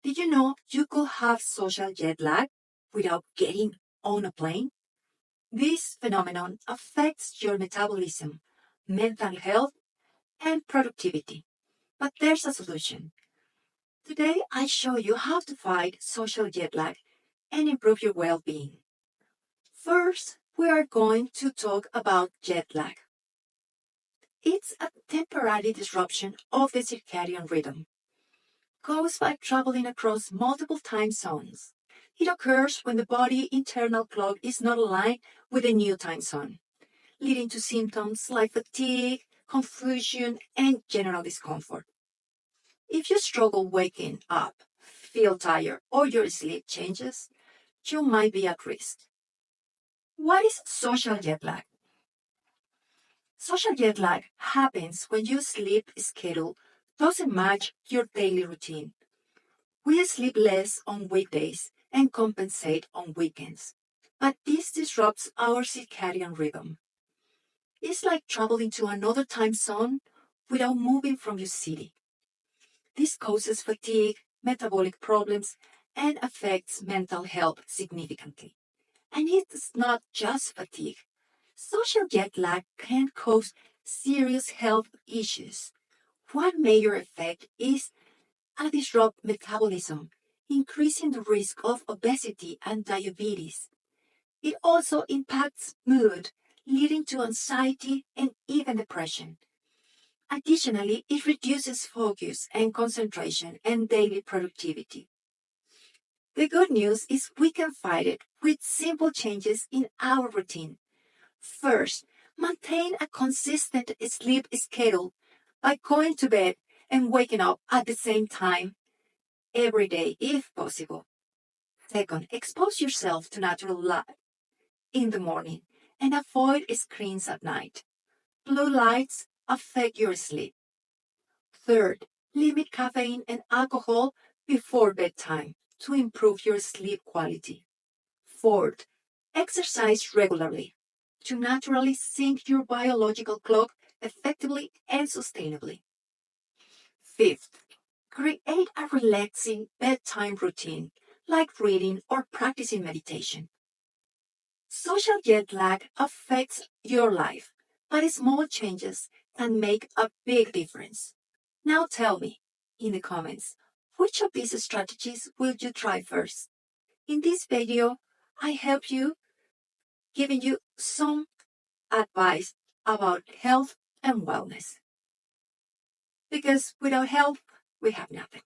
Did you know you could have social jet lag without getting on a plane? This phenomenon affects your metabolism, mental health, and productivity. But there's a solution. Today, I show you how to fight social jet lag and improve your well-being. First, we are going to talk about jet lag. It's a temporary disruption of the circadian rhythm caused by traveling across multiple time zones. It occurs when the body internal clock is not aligned with the new time zone, leading to symptoms like fatigue, confusion, and general discomfort. If you struggle waking up, feel tired, or your sleep changes, you might be at risk. What is social jet lag? Social jet lag happens when your sleep schedule doesn't match your daily routine. We sleep less on weekdays and compensate on weekends, but this disrupts our circadian rhythm. It's like traveling to another time zone without moving from your city. This causes fatigue, metabolic problems, and affects mental health significantly. And it's not just fatigue. Social jet lag can cause serious health issues. One major effect is a disrupt metabolism, increasing the risk of obesity and diabetes. It also impacts mood, leading to anxiety and even depression. Additionally, it reduces focus and concentration and daily productivity. The good news is we can fight it with simple changes in our routine. First, maintain a consistent sleep schedule by going to bed and waking up at the same time every day if possible. Second, expose yourself to natural light in the morning and avoid screens at night. Blue lights affect your sleep. Third, limit caffeine and alcohol before bedtime to improve your sleep quality. Fourth, exercise regularly to naturally sync your biological clock effectively and sustainably. Fifth, create a relaxing bedtime routine like reading or practicing meditation. Social jet lag affects your life, but small changes can make a big difference. Now tell me in the comments, which of these strategies will you try first? In this video, I help you giving you some advice about health and wellness. Because without health, we have nothing.